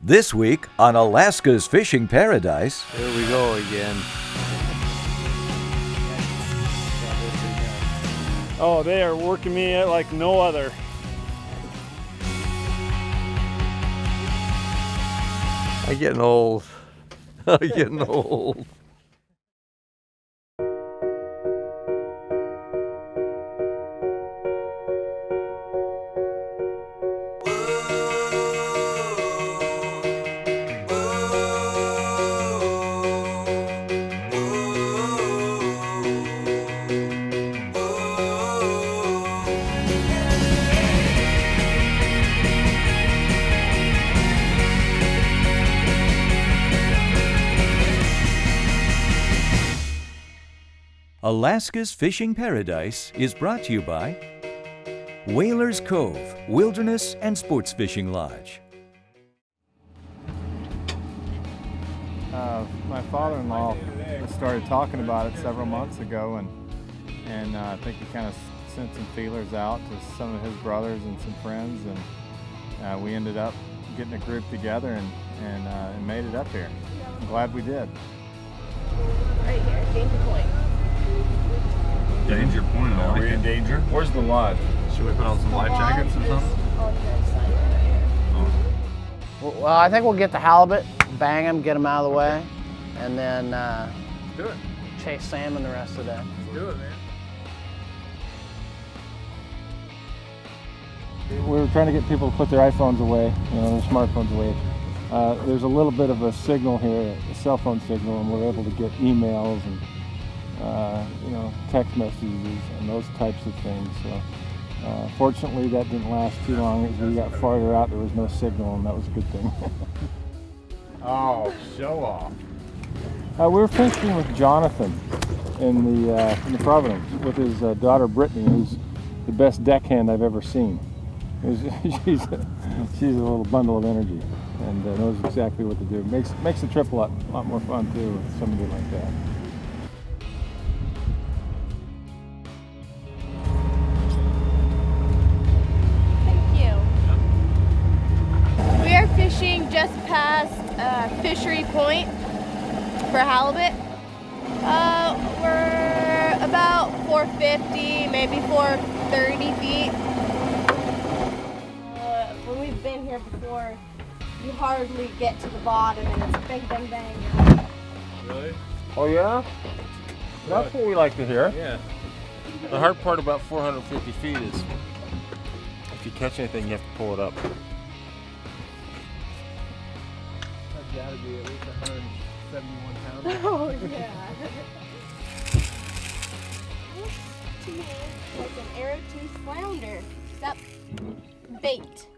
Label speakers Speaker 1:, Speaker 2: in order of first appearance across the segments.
Speaker 1: This week on Alaska's Fishing Paradise.
Speaker 2: Here we go again.
Speaker 3: Oh, they are working me like no other.
Speaker 2: I'm getting old. I'm getting old.
Speaker 1: Alaska's Fishing Paradise is brought to you by Whalers Cove Wilderness and Sports Fishing Lodge.
Speaker 4: My father-in-law started talking about it several months ago, and I think he kind of sent some feelers out to some of his brothers and some friends, and we ended up getting a group together and made it up here. I'm glad we did.
Speaker 5: Right here, Danger Point.
Speaker 6: Danger Point. Are we in danger? Where's the lodge? Should we put on some life jackets or something?
Speaker 5: On this side right here.
Speaker 6: Oh.
Speaker 7: Well, I think we'll get the halibut, bang them, get them out of the way, and then
Speaker 6: Do it.
Speaker 7: chase salmon the rest of the day.
Speaker 6: Let's do it, man.
Speaker 4: We were trying to get people to put their iPhones away, their smartphones away. There's a little bit of a signal here, a cell phone signal, and we're able to get emails and text messages and those types of things. So fortunately that didn't last too long. As we got farther out, there was no signal, and that was a good thing.
Speaker 6: Oh, show off.
Speaker 4: We were fishing with Jonathan in the Providence with his daughter Brittany, who's the best deckhand I've ever seen. She's a little bundle of energy and knows exactly what to do. Makes the trip a lot more fun too with somebody like that.
Speaker 5: We are fishing just past Fishery Point for halibut. We're about 450, maybe 430 feet. When we've been here before, you hardly get to the bottom and it's bang, bang, bang.
Speaker 6: Really?
Speaker 4: Oh yeah? That's what we like to hear.
Speaker 2: Yeah. The hard part about 450 feet is if you catch anything, you have to pull it up.
Speaker 4: That's gotta be at least 171 pounds.
Speaker 5: Oh yeah. Looks to me like an arrow tooth flounder. Except bait.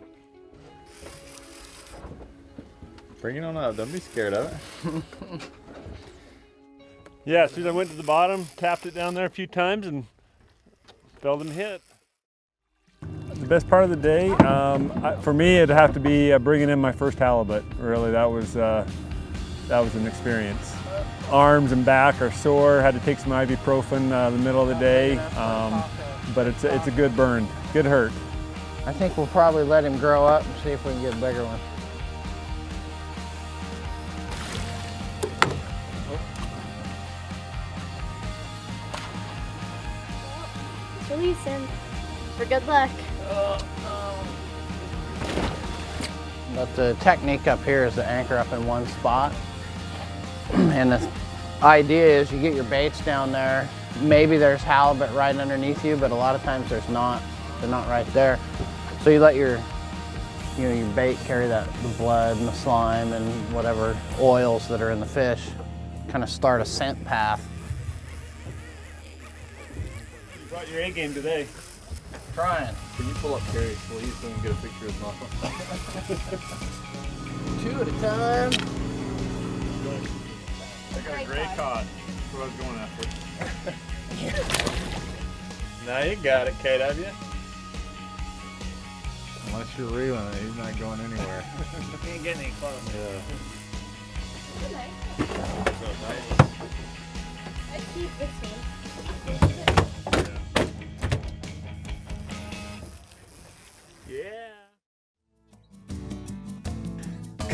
Speaker 6: Bring it on up. Don't be scared of it.
Speaker 3: Yeah, as soon as I went to the bottom, tapped it down there a few times and felt him hit. The best part of the day, for me, it'd have to be bringing in my first halibut. Really, that was an experience. Arms and back are sore. Had to take some ibuprofen the middle of the day, but it's a good burn, good hurt.
Speaker 7: I think we'll probably let him grow up and see if we can get a bigger one.
Speaker 5: Release him for good luck.
Speaker 7: But the technique up here is to anchor up in one spot. And the idea is you get your baits down there. Maybe there's halibut right underneath you, but a lot of times there's not. They're not right there. So you let your bait carry the blood and the slime and whatever oils that are in the fish, kind of start a scent path.
Speaker 3: You brought your A game today.
Speaker 7: Trying.
Speaker 6: Can you pull up Carrie's sleeve so we can get a picture of his muscle?
Speaker 7: 2 at a time.
Speaker 6: I got a gray cod. That's what I was going after. Now you got it, KW. Unless you're reeling it, he's not going anywhere.
Speaker 7: He ain't getting any close.
Speaker 6: Yeah.
Speaker 5: So nice. I keep this one.
Speaker 6: Yeah.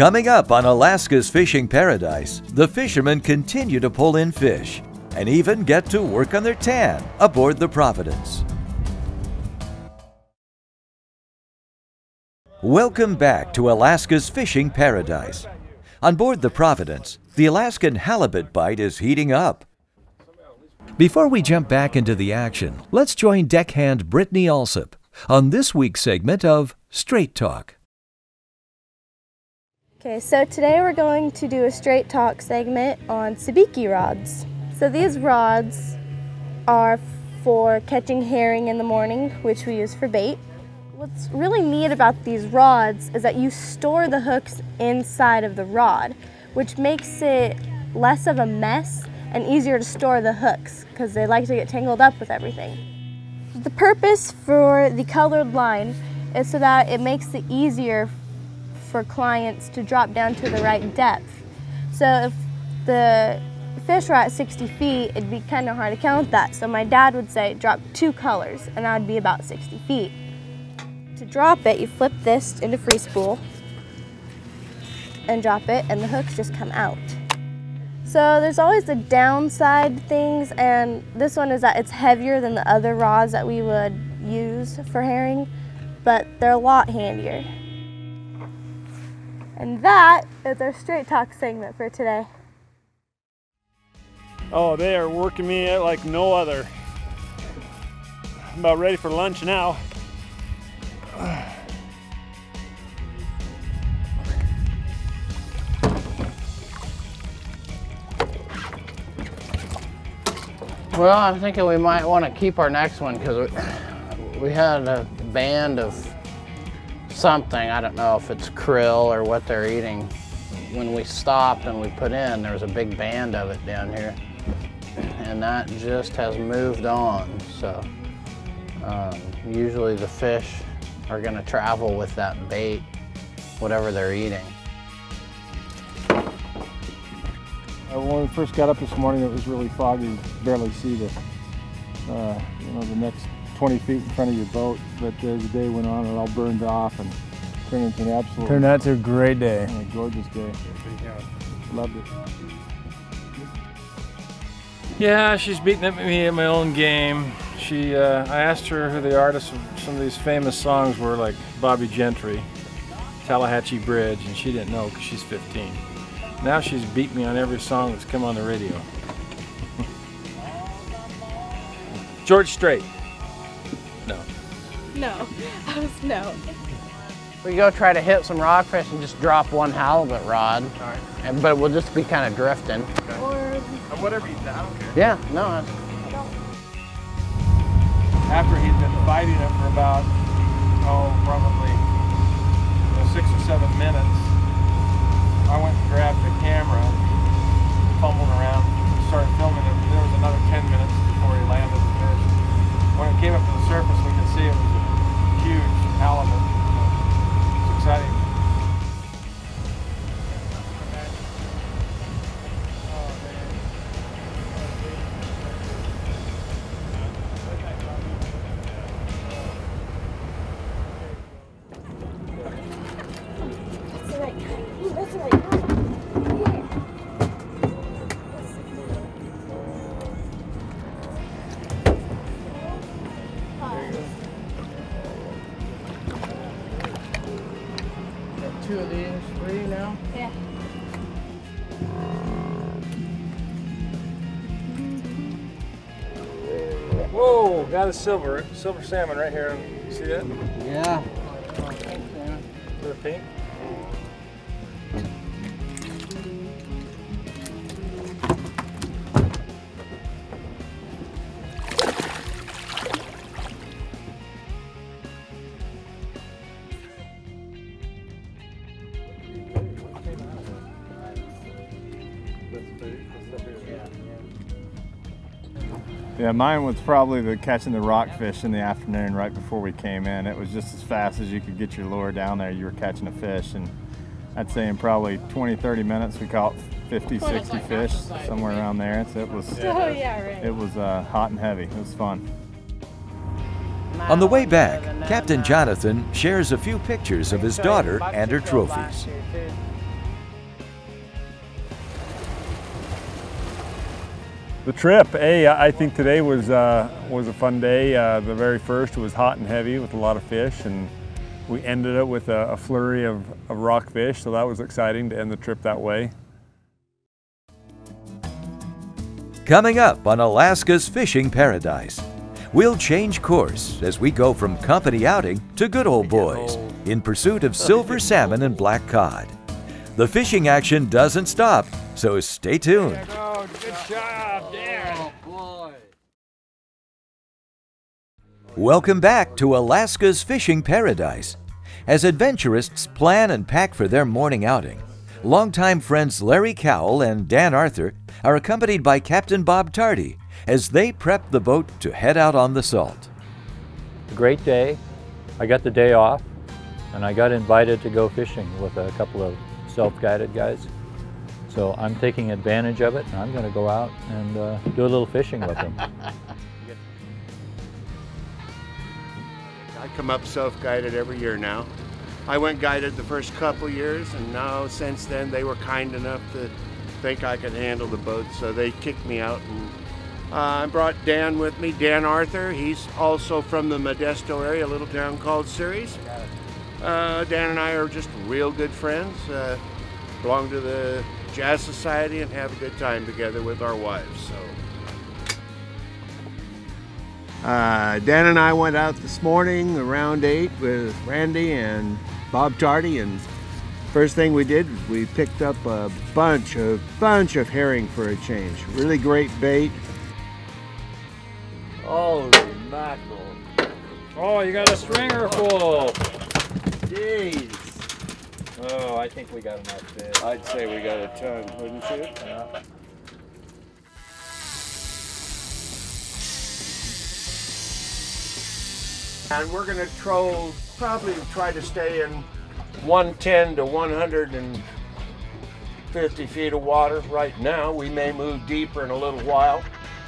Speaker 1: Coming up on Alaska's Fishing Paradise, the fishermen continue to pull in fish and even get to work on their tan aboard the Providence. Welcome back to Alaska's Fishing Paradise. On board the Providence, the Alaskan halibut bite is heating up. Before we jump back into the action, let's join deckhand Brittany Alsop on this week's segment of Strait Talk.
Speaker 5: Okay, so today we're going to do a Strait Talk segment on sabiki rods. So these rods are for catching herring in the morning, which we use for bait. What's really neat about these rods is that you store the hooks inside of the rod, which makes it less of a mess and easier to store the hooks because they like to get tangled up with everything. The purpose for the colored line is so that it makes it easier for clients to drop down to the right depth. So if the fish were at 60 feet, it'd be kind of hard to count that. So my dad would say drop 2 colors, and that would be about 60 feet. To drop it, you flip this into free spool and drop it, and the hooks just come out. So there's always the downside things, and this one is that it's heavier than the other rods that we would use for herring, but they're a lot handier. And that is our Strait Talk segment for today.
Speaker 3: Oh, they are working me like no other. I'm about ready for lunch now.
Speaker 7: Well, I'm thinking we might want to keep our next one because we had a band of something. I don't know if it's krill or what they're eating. When we stopped and we put in, there was a big band of it down here. And that just has moved on. So usually the fish are going to travel with that bait, whatever they're eating.
Speaker 4: When we first got up this morning, it was really foggy. You could barely see the next 20 feet in front of your boat. But as the day went on, it all burned off and turned into an absolute...
Speaker 3: Turned out to a great day.
Speaker 4: A gorgeous day. Loved it.
Speaker 2: Yeah, she's beating me at my own game. I asked her who the artists of some of these famous songs were, like Bobby Gentry, Tallahatchie Bridge, and she didn't know because she's 15. Now she's beat me on every song that's come on the radio. George Strait. No.
Speaker 5: No, no.
Speaker 7: We go try to hit some rockfish and just drop one halibut rod.
Speaker 2: All right.
Speaker 7: But we'll just be kind of drifting.
Speaker 2: Okay. Or whatever you I don't care.
Speaker 7: Yeah, no.
Speaker 2: After he'd been fighting it for about, probably 6 or 7 minutes, I went and grabbed the camera, fumbled around, started filming it. There was another 10 minutes before he landed the fish. When it came up to the surface, we could see it was a huge halibut. It's exciting.
Speaker 7: Two of these, 3 now?
Speaker 5: Yeah.
Speaker 2: Whoa, got a silver salmon right here. See that?
Speaker 7: Yeah.
Speaker 2: Is that pink?
Speaker 6: Yeah, mine was probably catching the rockfish in the afternoon right before we came in. It was just as fast as you could get your lure down there, you were catching a fish. And I'd say in probably 20, 30 minutes, we caught 50, 60 fish, somewhere around there. So it was, it was hot and heavy. It was fun.
Speaker 1: On the way back, Captain Jonathan shares a few pictures of his daughter and her trophies.
Speaker 3: The trip, I think today was a fun day. The very first was hot and heavy with a lot of fish, and we ended it with a flurry of rockfish, so that was exciting to end the trip that way.
Speaker 1: Coming up on Alaska's Fishing Paradise, we'll change course as we go from company outing to good old boys in pursuit of silver salmon and black cod. The fishing action doesn't stop, so stay tuned.
Speaker 2: Good job, Dan.
Speaker 1: Welcome back to Alaska's Fishing Paradise. As adventurists plan and pack for their morning outing, longtime friends Larry Cowell and Dan Arthur are accompanied by Captain Bob Tardy as they prep the boat to head out on the Salt.
Speaker 8: A great day. I got the day off, and I got invited to go fishing with a couple of self-guided guys. So I'm taking advantage of it, and I'm going to go out and do a little fishing with them.
Speaker 9: I come up self-guided every year now. I went guided the first couple years, and now since then they were kind enough to think I could handle the boat, so they kicked me out. And I brought Dan with me, Dan Arthur. He's also from the Modesto area, a little town called Ceres. Dan and I are just real good friends, belong to the Jazz Society and have a good time together with our wives. So. Dan and I went out this morning around 8 with Randy and Bob Tardy, and first thing we did, we picked up a bunch of herring for a change. Really great bait.
Speaker 10: Holy mackerel.
Speaker 2: Oh, you got a stringer full.
Speaker 10: Jeez.
Speaker 2: Oh, I think we got enough fish.
Speaker 9: I'd say we got a ton, wouldn't you?
Speaker 2: Yeah.
Speaker 9: And we're gonna probably try to stay in 110 to 150 feet of water right now. We may move deeper in a little while.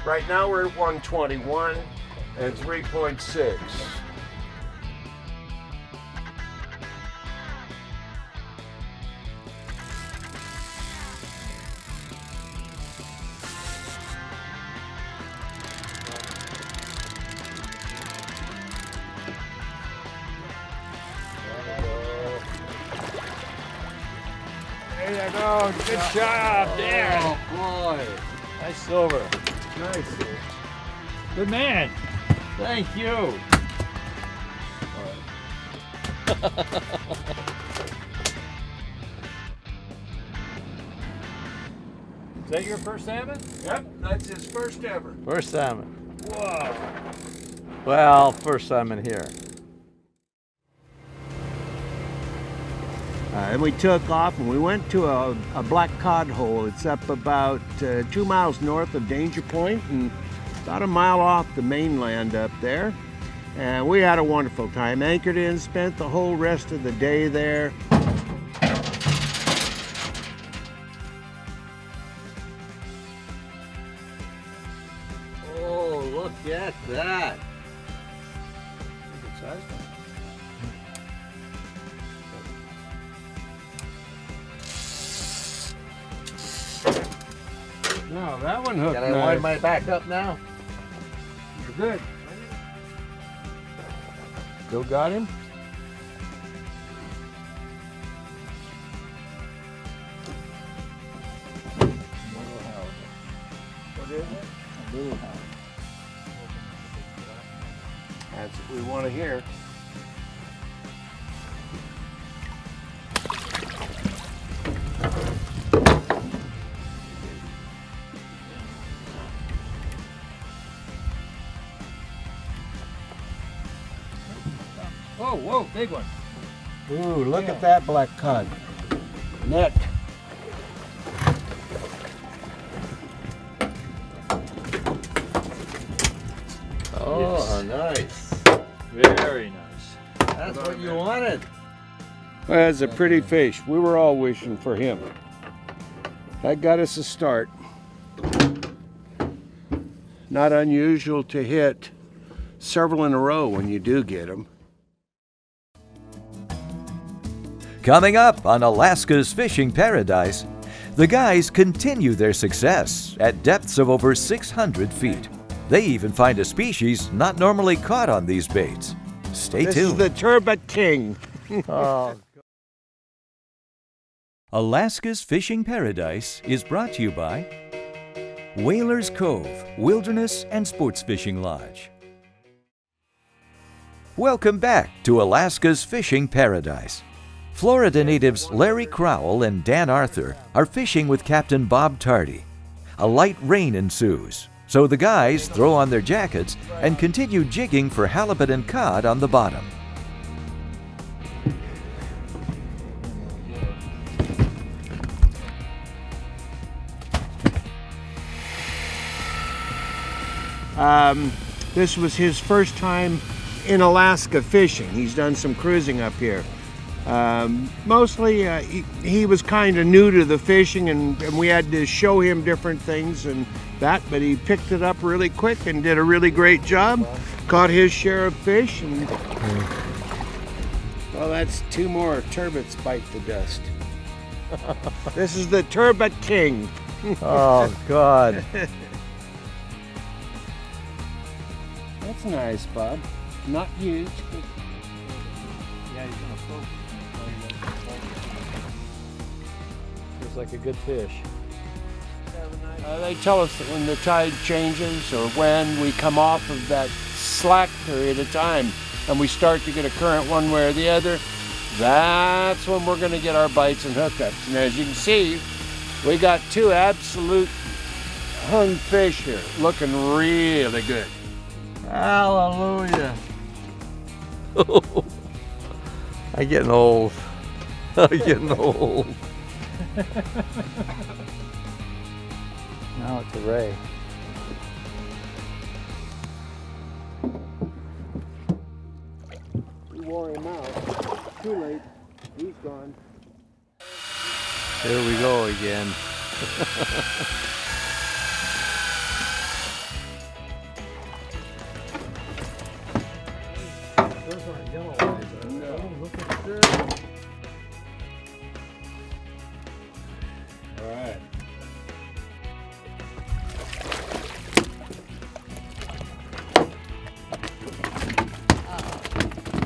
Speaker 9: Right now we're at 121 and 3.6.
Speaker 2: There you go. Good job, Dan.
Speaker 10: Oh boy.
Speaker 2: Nice silver.
Speaker 10: Nice.
Speaker 2: Good man.
Speaker 10: Thank you.
Speaker 2: Is that your first salmon?
Speaker 9: Yep, that's his first ever.
Speaker 10: First salmon.
Speaker 2: Whoa.
Speaker 10: Well, first salmon here.
Speaker 9: And we took off and we went to a black cod hole. It's up about 2 miles north of Danger Point and about a mile off the mainland up there. And we had a wonderful time. Anchored in, spent the whole rest of the day there.
Speaker 10: Oh, look at that.
Speaker 2: Good size one.
Speaker 9: No, that one hooked
Speaker 10: Can I wind my back up now?
Speaker 9: You're good.
Speaker 2: Still got him?
Speaker 9: What is it? A little house. That's what we want to hear.
Speaker 2: Oh, whoa, big one.
Speaker 9: Ooh, look at that black cod. Net.
Speaker 10: Oh, nice.
Speaker 2: Very nice.
Speaker 10: That's what you wanted.
Speaker 9: Well, that's a pretty fish. We were all wishing for him. That got us a start. Not unusual to hit several in a row when you do get them.
Speaker 1: Coming up on Alaska's Fishing Paradise, the guys continue their success at depths of over 600 feet. They even find a species not normally caught on these baits. Stay tuned.
Speaker 9: This is the turbot king.
Speaker 3: Oh.
Speaker 1: Alaska's Fishing Paradise is brought to you by Whalers Cove Wilderness and Sports Fishing Lodge. Welcome back to Alaska's Fishing Paradise. Florida natives Larry Crowell and Dan Arthur are fishing with Captain Bob Tardy. A light rain ensues, so the guys throw on their jackets and continue jigging for halibut and cod on the bottom.
Speaker 9: This was his first time in Alaska fishing. He's done some cruising up here. Mostly he was kind of new to the fishing, and we had to show him different things and that, but he picked it up really quick and did a really great job. Caught his share of fish, and well, that's 2 more turbots bite the dust. This is the turbot king.
Speaker 10: Oh, God.
Speaker 9: That's nice, Bob. Not huge.
Speaker 3: Yeah, he's gonna float. Feels like a good fish.
Speaker 2: They tell us that when the tide changes or when we come off of that slack period of time and we start to get a current one way or the other, that's when we're going to get our bites and hookups. And as you can see, we got 2 absolute hung fish here, looking really good.
Speaker 10: Hallelujah. I'm getting old. I'm getting old.
Speaker 8: Now it's a ray.
Speaker 9: We wore him out. Too late. He's gone.
Speaker 10: Here we go again.
Speaker 4: Those aren't yellow eyes, are they?
Speaker 9: No.
Speaker 4: Oh, look at this.
Speaker 9: All right.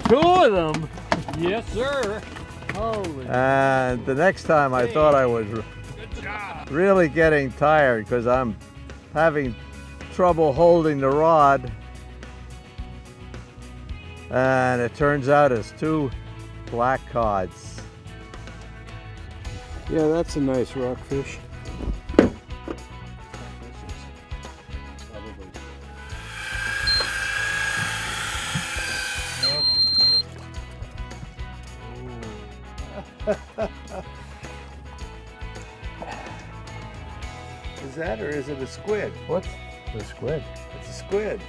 Speaker 3: Two of them? Yes, sir.
Speaker 4: Holy.
Speaker 10: And the next time I thought I was really getting tired because I'm having trouble holding the rod. And it turns out it's 2 black cods.
Speaker 9: Yeah, that's a nice rockfish. Is that, or is it a squid?
Speaker 8: What's the squid?
Speaker 9: It's a squid.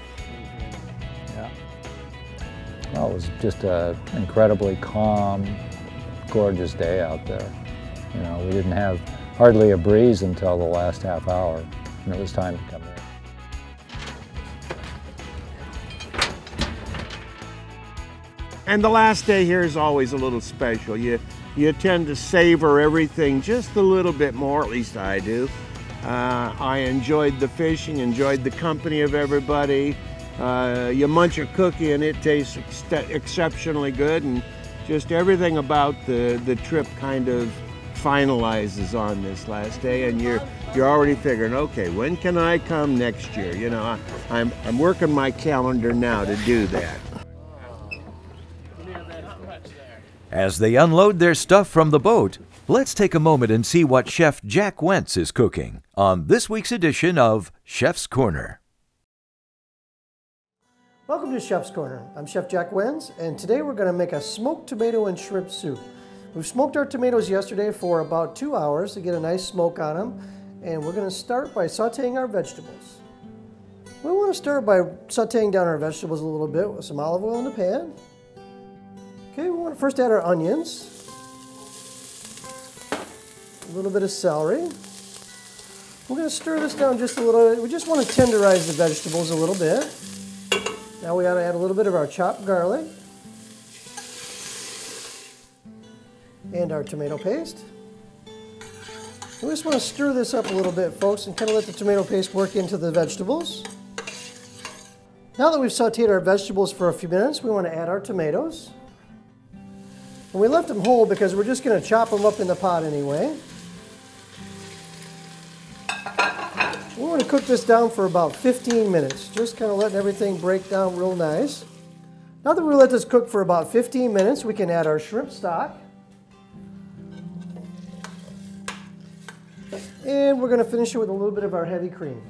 Speaker 8: Yeah. Well, it was just an incredibly calm, gorgeous day out there. You know, we didn't have hardly a breeze until the last half hour, and it was time to come in.
Speaker 9: And the last day here is always a little special. You tend to savor everything just a little bit more, at least I do. I enjoyed the fishing, enjoyed the company of everybody. You munch a cookie and it tastes exceptionally good, and just everything about the trip kind of finalizes on this last day, and you're already figuring, okay, when can I come next year? You know, I'm working my calendar now to do that.
Speaker 1: As they unload their stuff from the boat, let's take a moment and see what Chef Jack Wentz is cooking on this week's edition of Chef's Corner.
Speaker 11: Welcome to Chef's Corner. I'm Chef Jack Wentz, and today we're going to make a smoked tomato and shrimp soup. We smoked our tomatoes yesterday for about 2 hours to get a nice smoke on them, and we're going to start by sauteing our vegetables. We want to start by sauteing down our vegetables a little bit with some olive oil in the pan. Okay, we want to first add our onions, a little bit of celery. We're going to stir this down just a little. We just want to tenderize the vegetables a little bit. Now we got to add a little bit of our chopped garlic. and our tomato paste. We just want to stir this up a little bit, folks, and kind of let the tomato paste work into the vegetables. Now that we've sauteed our vegetables for a few minutes, we want to add our tomatoes. And we left them whole because we're just going to chop them up in the pot anyway. We want to cook this down for about 15 minutes, just kind of letting everything break down real nice. Now that we let this cook for about 15 minutes, we can add our shrimp stock. And we're going to finish it with a little bit of our heavy cream.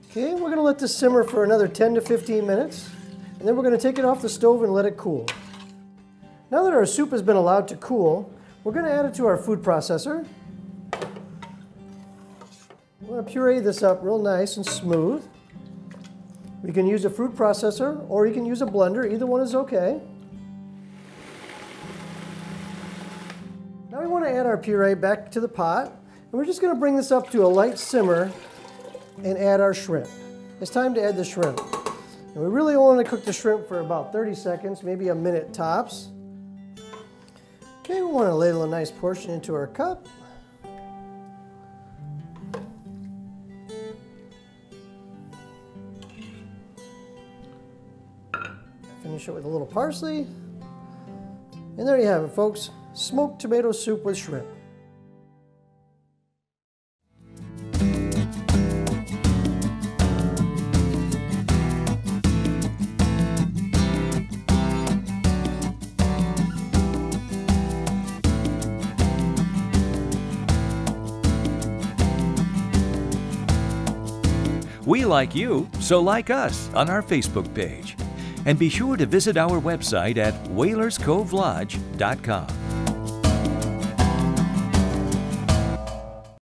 Speaker 11: Okay, we're going to let this simmer for another 10 to 15 minutes. And then we're going to take it off the stove and let it cool. Now that our soup has been allowed to cool, we're going to add it to our food processor. We're going to puree this up real nice and smooth. You can use a fruit processor or you can use a blender. Either one is okay. Now we want to add our puree back to the pot. And we're just going to bring this up to a light simmer and add our shrimp. It's time to add the shrimp. And we really want to cook the shrimp for about 30 seconds, maybe a minute tops. Okay, we want to ladle a nice portion into our cup. Finish it with a little parsley. And there you have it, folks. Smoked tomato soup with shrimp.
Speaker 1: We like you, so like us on our Facebook page. And be sure to visit our website at whalerscovelodge.com.